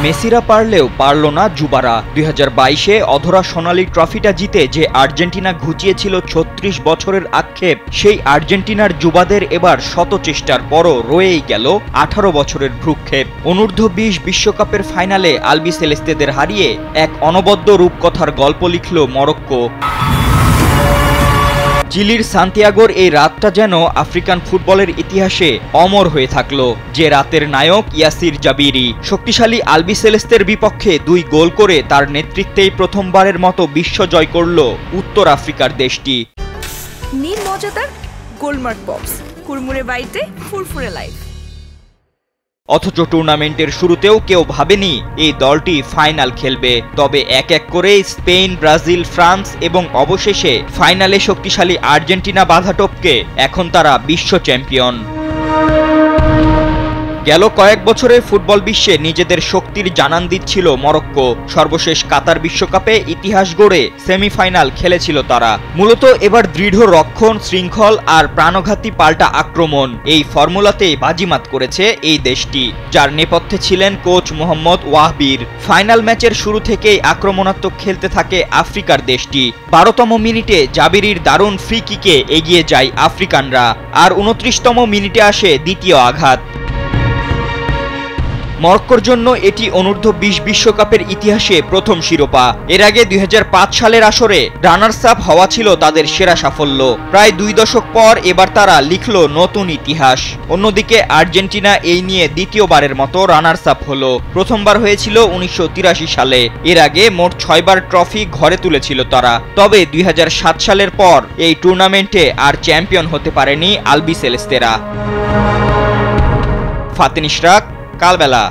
মেসিরা পারলেও পারল না যুবারা। 2022-এ অধরা সোনালী ট্রফিটা জিতে যে আর্জেন্টিনা ঘুচিয়েছিল 36 বছরের আক্ষেপ, সেই আর্জেন্টিনার যুবাদের এবার শত চেষ্টার পরও রয়েই গেল 18 বছরের ভ্রুক্ষেপ। অনূর্ধ্ব-20 বিশ্বকাপের ফাইনালে আলবিসেলেস্তেদের হারিয়ে এক অনবদ্য রূপকথার গল্প লিখল মরক্কো। চিলির সান্তিয়াগোর এই রাতটা যেন আফ্রিকান ফুটবলের ইতিহাসে অমর হয়ে থাকল। যে রাতের নায়ক ইয়াসির জাবিরি শক্তিশালী আলবিসেলেস্তের বিপক্ষে 2 গোল করে তার নেতৃত্বেই প্রথমবারের মতো বিশ্ব জয় করল উত্তর আফ্রিকার দেশটি। নীল মজাদার গোলমার্ক বক্স, কুরমুরে বাইতে ফুরফুরে লাইফ। অথচ টুর্নামেন্টের শুরুতেও কেউ ভাবেনি এই দলটি ফাইনাল খেলবে। তবে এক এক করে স্পেন, ব্রাজিল, ফ্রান্স এবং অবশেষে ফাইনালে শক্তিশালী আর্জেন্টিনা বাধা টপকে এখন তারা বিশ্ব চ্যাম্পিয়ন। গেল কয়েক বছরে ফুটবল বিশ্বে নিজেদের শক্তির জানান দিচ্ছিল মরক্কো। সর্বশেষ কাতার বিশ্বকাপে ইতিহাস গড়ে সেমিফাইনাল খেলেছিল তারা। মূলত এবার দৃঢ় রক্ষণ, শৃঙ্খল আর প্রাণঘাতী পাল্টা আক্রমণ, এই ফর্মুলাতেই বাজিমাত করেছে এই দেশটি, যার নেপথ্যে ছিলেন কোচ মোহাম্মদ ওয়াহবির। ফাইনাল ম্যাচের শুরু থেকেই আক্রমণাত্মক খেলতে থাকে আফ্রিকার দেশটি। 12তম মিনিটে জাবিরির দারুণ ফ্রি কিকে এগিয়ে যায় আফ্রিকানরা, আর 29তম মিনিটে আসে দ্বিতীয় আঘাত। মরক্কোর জন্য এটি অনূর্ধ্ব-20 বিশ্বকাপের ইতিহাসে প্রথম শিরোপা। এর আগে 2005 সালের আসরে রানার্স আপ হওয়া ছিল তাদের সেরা সাফল্য। প্রায় 2 দশক পর এবার তারা লিখল নতুন ইতিহাস। অন্যদিকে আর্জেন্টিনা এই নিয়ে দ্বিতীয়বারের মতো রানার্স আপ হলো। প্রথমবার হয়েছিল 1983 সালে। এর আগে মোট 6 বার ট্রফি ঘরে তুলেছিল তারা। তবে 2007 সালের পর এই টুর্নামেন্টে আর চ্যাম্পিয়ন হতে পারেনি আলবিসেলেস্তেরা। ফাতেন ইশরাক, কালবেলা।